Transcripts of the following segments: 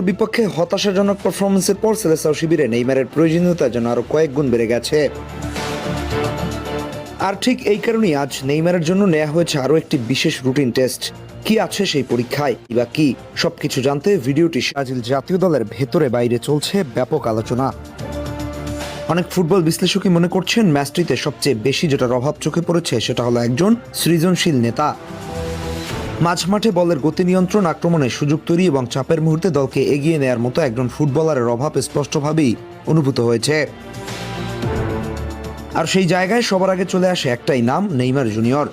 বিপক্ষে হতাশাজনক পারফরমেন্সের পর সেলেসাও শিবিরে নেইমারের প্রয়োজনীয়তা যেন আরো কয়েক গুণ বেড়ে গেছে। আর ঠিক এই কারণেই আজ নেইমারের জন্য নেওয়া হয়েছে আরো একটি বিশেষ রুটিন টেস্ট। কি আছে সেই পরীক্ষায় বা কি, সবকিছু জানতে ভিডিওটি। ব্রাজিল জাতীয় দলের ভেতরে বাইরে চলছে ব্যাপক আলোচনা। অনেক ফুটবল বিশ্লেষকই মনে করছেন ম্যাচটিতে সবচেয়ে বেশি যেটার অভাব চোখে পড়েছে সেটা হলো একজন সৃজনশীল নেতা। মাঝমাঠে বলের গতি নিয়ন্ত্রণ, আক্রমণে সুযোগ তৈরি এবং চাপের মুহূর্তে দলকে এগিয়ে নেয়ার মতো একজন ফুটবলারের অভাব স্পষ্টভাবেই অনুভূত হয়েছে। আর সেই জায়গায় সবার আগে চলে আসে একটাই নাম, নেইমার জুনিয়র।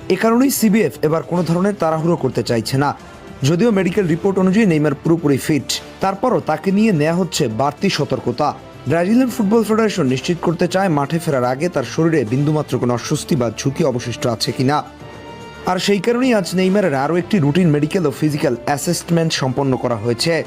এ কারণেই সিবিএফ এবার কোনো ধরনের তাড়াহুড়ো করতে চাইছে না। যদিও মেডিকেল রিপোর্ট অনুযায়ী নেইমার পুরোপুরি ফিট, তারপরও তাকে নিয়ে নেওয়া হচ্ছে বাড়তি সতর্কতা। ব্রাজিলিয়ান ফুটবল ফেডারেশন নিশ্চিত করতে চায় মাঠে ফেরার আগে তার শরীরে বিন্দুমাত্র কোনো অস্বস্তি বা ঝুঁকি অবশিষ্ট আছে কিনা। আর সেই কারণেই আজ নেইমারের আরও একটি রুটিন মেডিকেল ও ফিজিক্যাল অ্যাসেসমেন্ট সম্পন্ন করা হয়েছে।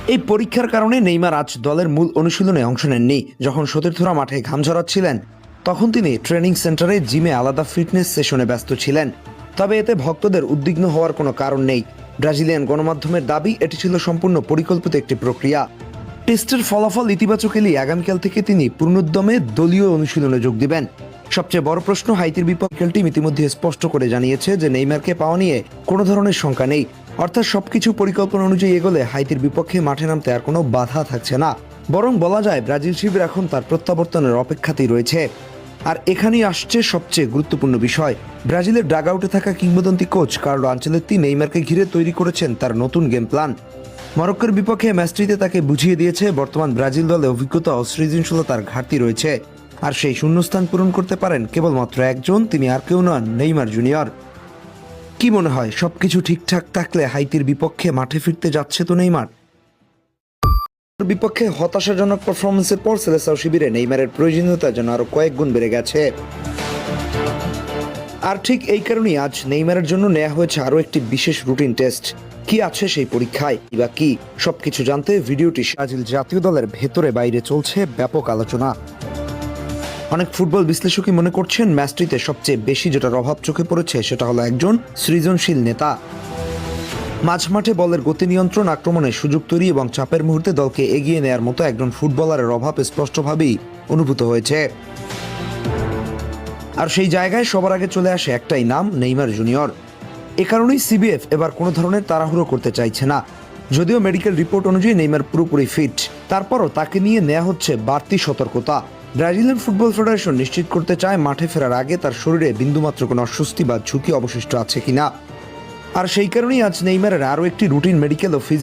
এই পরীক্ষার কারণে নেইমার আজ দলের মূল অনুশীলনে অংশ নেননি। যখন সতীর্থরা মাঠে ঘাম ঝরাচ্ছিলেন তখন তিনি ট্রেনিং সেন্টারে জিমে আলাদা ফিটনেস সেশনে ব্যস্ত ছিলেন। তবে এতে ভক্তদের উদ্বিগ্ন হওয়ার কোনো কারণ নেই। ব্রাজিলিয়ান গণমাধ্যমের দাবি এটি ছিল সম্পূর্ণ পরিকল্পিত একটি প্রক্রিয়া। টেস্টের ফলাফল ইতিবাচক এলেই আগামীকাল থেকে তিনি পূর্ণোদ্যমে দলীয় অনুশীলনে যোগ দিবেন। সবচেয়ে বড় প্রশ্ন, হাইতির বিপক্ষে টিম ইতিমধ্যে স্পষ্ট করে জানিয়েছে যে নেইমারকে পাওয়া নিয়ে কোনো ধরনের শঙ্কা নেই। অর্থাৎ সবকিছু পরিকল্পনা অনুযায়ী এগোলে হাইতির বিপক্ষে মাঠে নামতে আর কোনো বাধা থাকছে না। বরং বলা যায় ব্রাজিল শিবির এখন তার প্রত্যাবর্তনের অপেক্ষাতেই রয়েছে। আর এখানেই আসছে সবচেয়ে গুরুত্বপূর্ণ বিষয়। ব্রাজিলের ডাগ আউটে থাকা কিংবদন্তি কোচ কার্লো আনচেলত্তি নেইমারকে ঘিরে তৈরি করেছেন তার নতুন গেম প্ল্যান। মরক্কোর বিপক্ষে ম্যাচটিতে তাকে বুঝিয়ে দিয়েছে বর্তমান ব্রাজিল দলে অভিজ্ঞতা ও সৃজনশীলতার ঘাটতি রয়েছে। আর সেই শূন্যস্থান পূরণ করতে পারেন কেবলমাত্র একজন, তিনি আর কেউ নন, নেইমার জুনিয়র। কি মনে হয়, সবকিছু ঠিকঠাক থাকলে হাইতির বিপক্ষে মাঠে ফিরতে যাচ্ছে তো নেইমার? বিপক্ষে হতাশাজনক পারফরমেন্সের পর সেলেসাও শিবিরে নেইমারের প্রয়োজনীয়তা যেন আরো কয়েক গুণ বেড়ে গেছে। আর ঠিক এই কারণেই আজ নেইমারের জন্য নেওয়া হয়েছে আরো একটি বিশেষ রুটিন টেস্ট। কি আছে সেই পরীক্ষায় বা কি, সবকিছু জানতে ভিডিওটি। ব্রাজিল জাতীয় দলের ভেতরে বাইরে চলছে ব্যাপক আলোচনা। অনেক ফুটবল বিশ্লেষকই মনে করছেন ম্যাচটিতে সবচেয়ে বেশি যেটার অভাব চোখে পড়েছে সেটা হলো একজন সৃজনশীল নেতা। মাঝমাঠে বলের গতি নিয়ন্ত্রণ, আক্রমণে সুযোগ তৈরি এবং চাপের মুহূর্তে দলকে এগিয়ে নেয়ার মতো একজন ফুটবলারের অভাব স্পষ্টভাবেই অনুভূত হয়েছে। আর সেই জায়গায় সবার আগে চলে আসে একটাই নাম, নেইমার জুনিয়র। এ কারণেই সিবিএফ এবার কোনো ধরনের তাড়াহুড়ো করতে চাইছে না। যদিও মেডিকেল রিপোর্ট অনুযায়ী নেইমার পুরোপুরি ফিট, তারপরও তাকে নিয়ে নেওয়া হচ্ছে বাড়তি সতর্কতা। ব্রাজিলিয়ান ফুটবল ফেডারেশন নিশ্চিত করতে চায় মাঠে ফেরার আগে তার শরীরে বিন্দুমাত্র কোনো অস্বস্তি বা ঝুঁকি অবশিষ্ট আছে কিনা। আর সেই কারণেই আজ নেইমারের আরও একটি রুটিন মেডিকেল ও